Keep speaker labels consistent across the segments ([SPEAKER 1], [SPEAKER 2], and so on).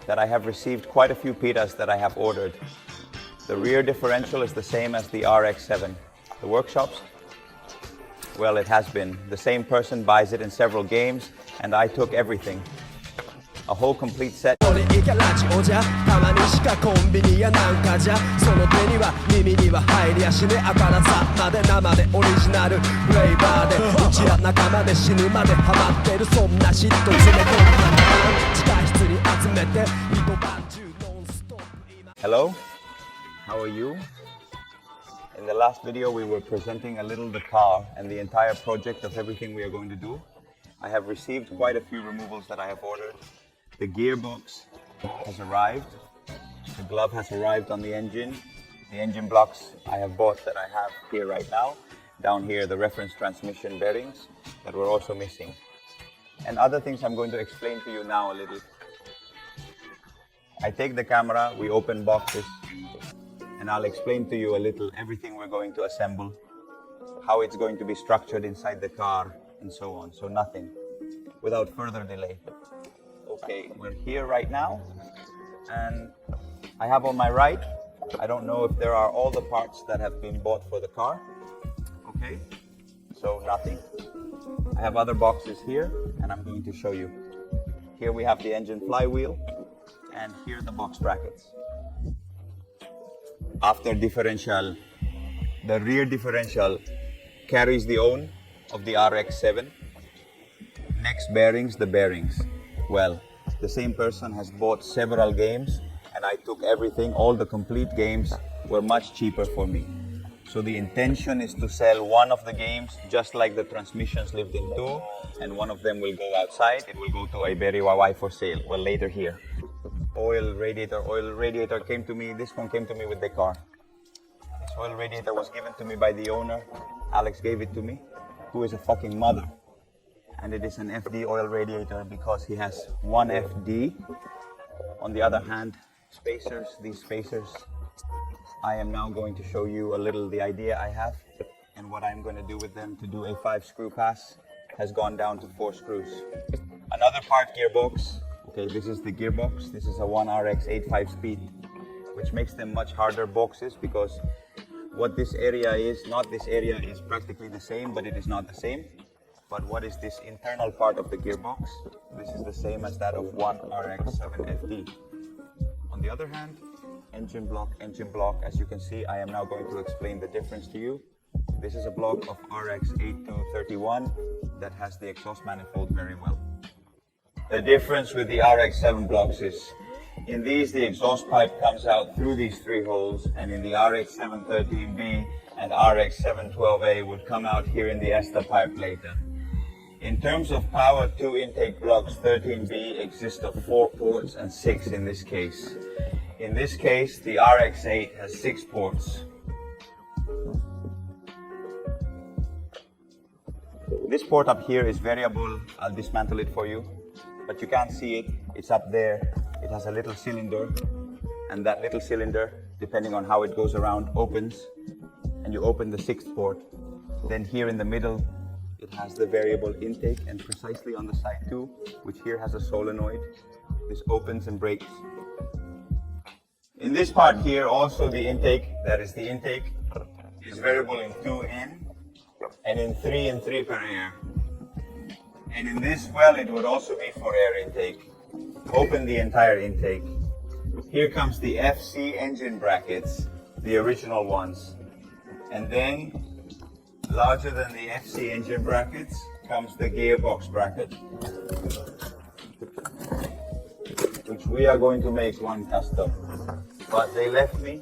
[SPEAKER 1] that I have received quite a few pitas that I have ordered. The rear differential is the same as the RX7. The workshops? Well, it has been. The same person buys it in several games, and I took everything. A whole complete set. Hello, how are you? In the last video we were presenting a little the car and the entire project of everything we are going to do. I have received quite a few removals that I have ordered. The gearbox has arrived. The glove has arrived on the engine. The engine blocks I have bought that I have here right now. Down here the reference transmission bearings that were also missing. And other things I'm going to explain to you now a little. I take the camera, we open boxes, and I'll explain to you a little everything we're going to assemble, how it's going to be structured inside the car, and so on. So nothing, without further delay. Okay, we're here right now, and I have on my right, I don't know if there are all the parts that have been bought for the car. Okay, so nothing. I have other boxes here, and I'm going to show you. Here we have the engine flywheel, and here the box brackets. After differential, the rear differential carries the own of the RX7. Next bearings, the bearings. Well, the same person has bought several games, and I took everything. All the complete games were much cheaper for me. So the intention is to sell one of the games, just like the transmissions lived in two, and one of them will go outside. It will go to a Beriwawai for sale. Well, later here. Oil radiator came to me. This one came to me with the car. This oil radiator was given to me by the owner. Alex gave it to me, who is a fucking mother. And it is an FD oil radiator because he has one FD. On the other hand, spacers, these spacers, I am now going to show you a little the idea I have and what I'm going to do with them to do a 5-screw pass has gone down to 4 screws. Another part, gearbox. Okay, this is the gearbox. This is a 1RX8 5-speed, which makes them much harder boxes because what this area is, not this area is practically the same, but it is not the same. But what is this internal part of the gearbox? This is the same as that of 1RX7 FD. On the other hand, engine block. As you can see, I am now going to explain the difference to you. This is a block of RX8231 that has the exhaust manifold very well. The difference with the RX7 blocks is, in these the exhaust pipe comes out through these 3 holes, and in the RX713B and RX712A would come out here in the ESTA pipe later. In terms of power, 2 intake blocks 13B exist of 4 ports and 6 in this case. In this case, the RX8 has 6 ports. This port up here is variable. I'll dismantle it for you, but you can't see it. It's up there. It has a little cylinder, and that little cylinder, depending on how it goes around, opens, and you open the 6th port. Then here in the middle, it has the variable intake, and precisely on the side too, which here has a solenoid. This opens and breaks. In this part here, also the intake, that is the intake, is variable in 2 in, and in 3 and 3 per air. And in this, well, it would also be for air intake. Open the entire intake. Here comes the FC engine brackets, the original ones. And then, larger than the FC engine brackets, comes the gearbox bracket, which we are going to make one custom. But they left me.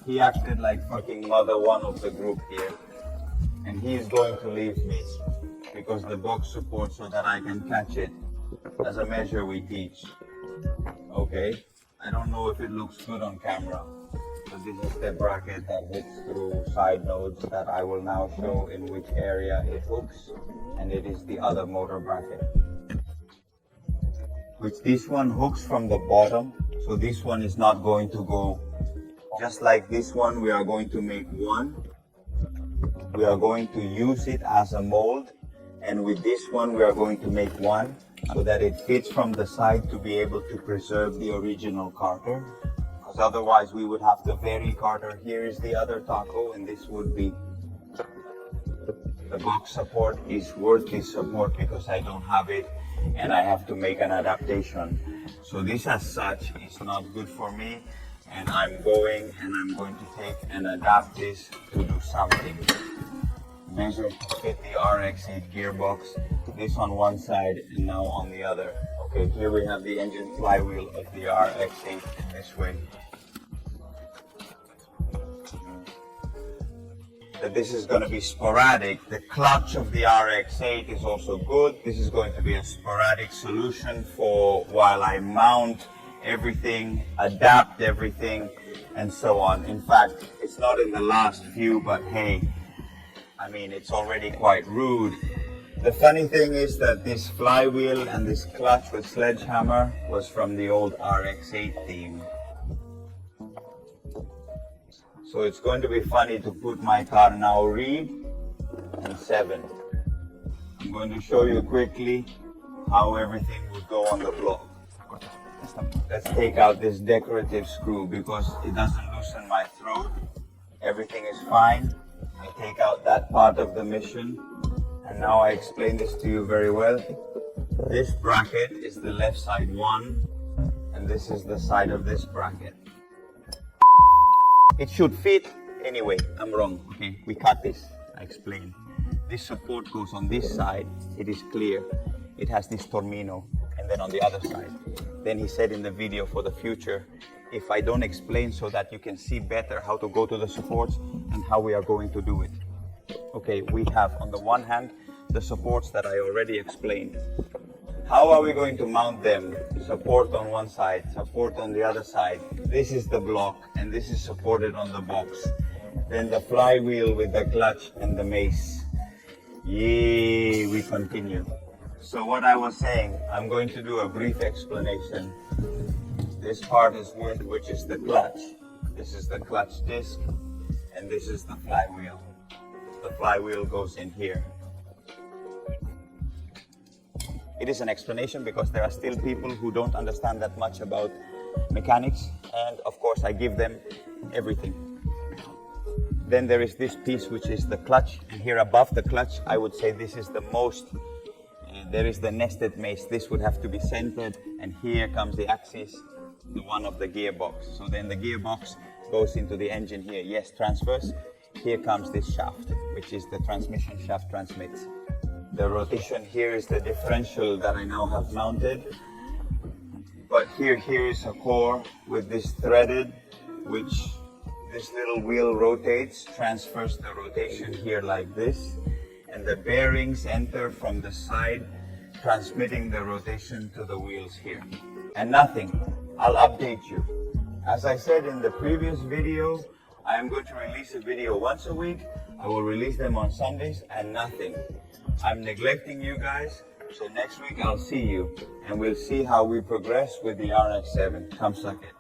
[SPEAKER 1] He acted like fucking mother one of the group here. And he is going to leave me because the box supports so that I can catch it as a measure we teach. Okay, I don't know if it looks good on camera, but this is the bracket that hooks through side nodes that I will now show in which area it hooks, and it is the other motor bracket, which this one hooks from the bottom. So this one is not going to go just like this one. We are going to make one. We are going to use it as a mold, and with this one we are going to make one, so that it fits from the side to be able to preserve the original carter. Because otherwise we would have the vary carter. Here is the other taco, and this would be the box support is worthless support because I don't have it and I have to make an adaptation. So this as such is not good for me, and I'm going to take and adapt this to do something. Measure to fit the RX8 gearbox, this on one side and now on the other. Okay, here we have the engine flywheel of the RX8 in this way. That this is going to be sporadic. The clutch of the RX8 is also good. This is going to be a sporadic solution for while I mount everything, adapt everything, and so on. In fact, it's not in the last few, but hey, I mean, it's already quite rude. The funny thing is that this flywheel and this clutch with sledgehammer was from the old RX8 theme. So it's going to be funny to put my car now reed and 7. I'm going to show you quickly how everything would go on the block. Let's take out this decorative screw because it doesn't loosen my throat. Everything is fine. I take out that part of the mission, and now I explain this to you very well. This bracket is the left side one, and this is the side of this bracket. It should fit. Anyway, I'm wrong. Okay, we cut this. I explain. This support goes on this side. It is clear. It has this tornillo, and then on the other side. Then he said in the video for the future, if I don't explain so that you can see better how to go to the supports and how we are going to do it. Okay, we have on the one hand the supports that I already explained. How are we going to mount them? Support on one side, support on the other side. This is the block, and this is supported on the box. Then the flywheel with the clutch and the mace. Yay, we continue. So what I was saying, I'm going to do a brief explanation. This part is which is the clutch. This is the clutch disc, and this is the flywheel. The flywheel goes in here. It is an explanation because there are still people who don't understand that much about mechanics, and of course I give them everything. Then there is this piece which is the clutch, and here above the clutch I would say this is the most, there is the nested mace. This would have to be centered, and here comes the axis, the one of the gearbox. So then the gearbox goes into the engine here. Yes, transfers. Here comes this shaft, which is the transmission shaft transmits. The rotation here is the differential that I now have mounted. But here is a core with this threaded, which this little wheel rotates, transfers the rotation here like this, and the bearings enter from the side, transmitting the rotation to the wheels here. And nothing. I'll update you. As I said in the previous video, I am going to release a video once a week. I will release them on Sundays, and nothing. I'm neglecting you guys, so next week I'll see you, and we'll see how we progress with the RX7. Come suck it.